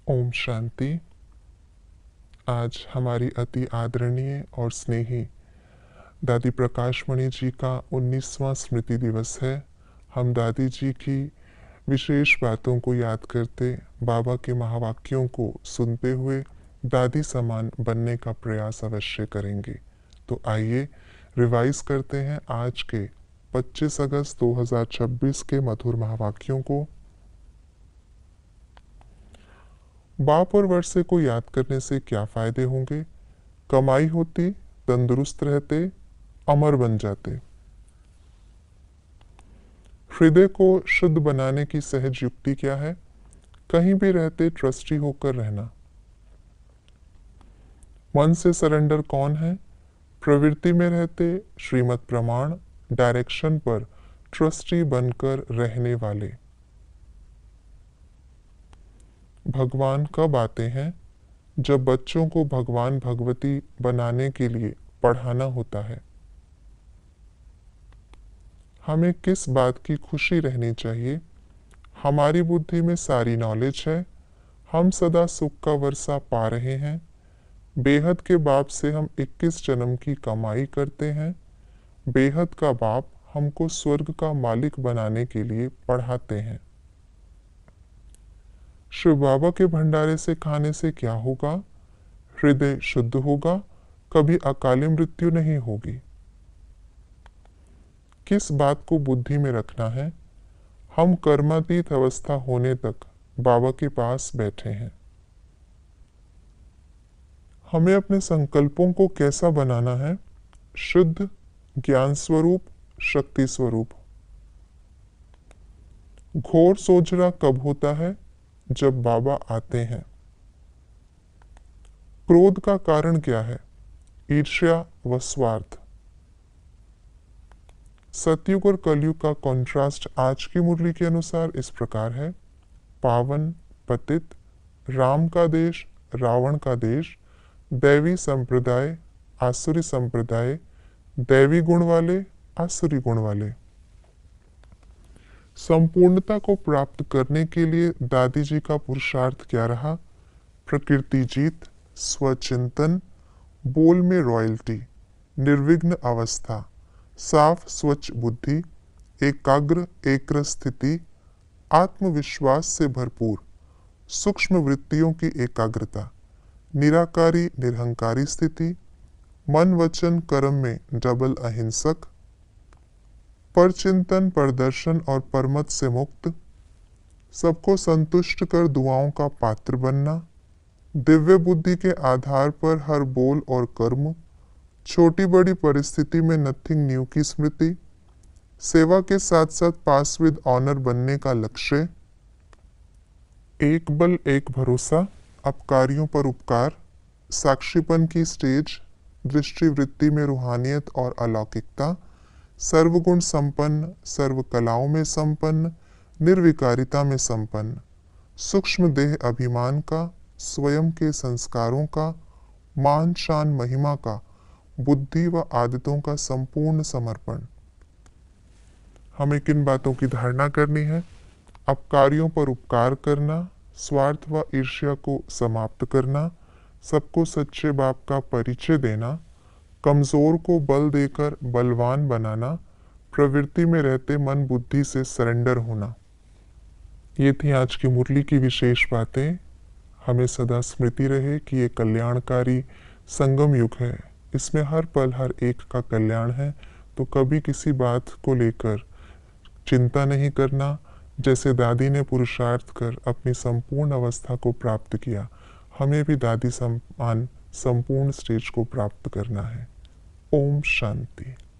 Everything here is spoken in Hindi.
ओम शांति। आज हमारी अति आदरणीय और स्नेही दादी प्रकाशमणि जी का 19वां स्मृति दिवस है। हम दादी जी की विशेष बातों को याद करते, बाबा के महावाक्यों को सुनते हुए दादी समान बनने का प्रयास अवश्य करेंगे। तो आइए रिवाइज करते हैं आज के 25 अगस्त 2026 के मधुर महावाक्यों को। बाप और वर्षे को याद करने से क्या फायदे होंगे? कमाई होती, तंदुरुस्त रहते, अमर बन जाते। हृदय को शुद्ध बनाने की सहज युक्ति क्या है? कहीं भी रहते ट्रस्टी होकर रहना। मन से सरेंडर कौन है? प्रवृत्ति में रहते श्रीमत प्रमाण डायरेक्शन पर ट्रस्टी बनकर रहने वाले। भगवान कब आते हैं? जब बच्चों को भगवान भगवती बनाने के लिए पढ़ाना होता है। हमें किस बात की खुशी रहनी चाहिए? हमारी बुद्धि में सारी नॉलेज है, हम सदा सुख का वर्षा पा रहे हैं। बेहद के बाप से हम 21 जन्म की कमाई करते हैं। बेहद का बाप हमको स्वर्ग का मालिक बनाने के लिए पढ़ाते हैं। शिव बाबा के भंडारे से खाने से क्या होगा? हृदय शुद्ध होगा, कभी अकाली मृत्यु नहीं होगी। किस बात को बुद्धि में रखना है? हम कर्मातीत अवस्था होने तक बाबा के पास बैठे हैं। हमें अपने संकल्पों को कैसा बनाना है? शुद्ध, ज्ञान स्वरूप, शक्ति स्वरूप। घोर सोजरा कब होता है? जब बाबा आते हैं। क्रोध का कारण क्या है? ईर्ष्या व स्वार्थ। सतयुग और कलयुग का कॉन्ट्रास्ट आज की मुरली के अनुसार इस प्रकार है। पावन, पतित, राम का देश, रावण का देश, दैवी संप्रदाय, आसुरी संप्रदाय, दैवी गुण वाले, आसुरी गुण वाले। संपूर्णता को प्राप्त करने के लिए दादी जी का पुरुषार्थ क्या रहा? प्रकृति जीत, स्वचिंतन, बोल में रॉयल्टी, निर्विघ्न अवस्था, साफ स्वच्छ बुद्धि, एकाग्र एक्रस स्थिति, आत्मविश्वास से भरपूर, सूक्ष्म वृत्तियों की एकाग्रता, निराकारी निरहंकारी स्थिति, मन वचन कर्म में डबल अहिंसक, परचिंतन परदर्शन और परमत से मुक्त, सबको संतुष्ट कर दुआओं का पात्र बनना, दिव्य बुद्धि के आधार पर हर बोल और कर्म, छोटी बड़ी परिस्थिति में नथिंग न्यू की स्मृति, सेवा के साथ साथ पास विद ऑनर बनने का लक्ष्य, एक बल एक भरोसा, अपकारियों पर उपकार, साक्षीपन की स्टेज, दृष्टि वृत्ति में रूहानियत और अलौकिकता, सर्वगुण संपन्न, सर्व कलाओं में संपन्न, निर्विकारिता में संपन्न, सूक्ष्म देह अभिमान का, स्वयं के संस्कारों का, मान शान महिमा का, बुद्धि व आदतों का संपूर्ण समर्पण। हमें किन बातों की धारणा करनी है? अपकारियों पर उपकार करना, स्वार्थ व ईर्ष्या को समाप्त करना, सबको सच्चे बाप का परिचय देना, कमजोर को बल देकर बलवान बनाना, प्रवृत्ति में रहते मन बुद्धि से सरेंडर होना। ये थी आज की मुरली की विशेष बातें। हमें सदा स्मृति रहे कि ये कल्याणकारी संगम युग है। इसमें हर पल हर एक का कल्याण है। तो कभी किसी बात को लेकर चिंता नहीं करना। जैसे दादी ने पुरुषार्थ कर अपनी संपूर्ण अवस्था को प्राप्त किया, हमें भी दादी समान संपूर्ण स्टेज को प्राप्त करना है। ओम शांति।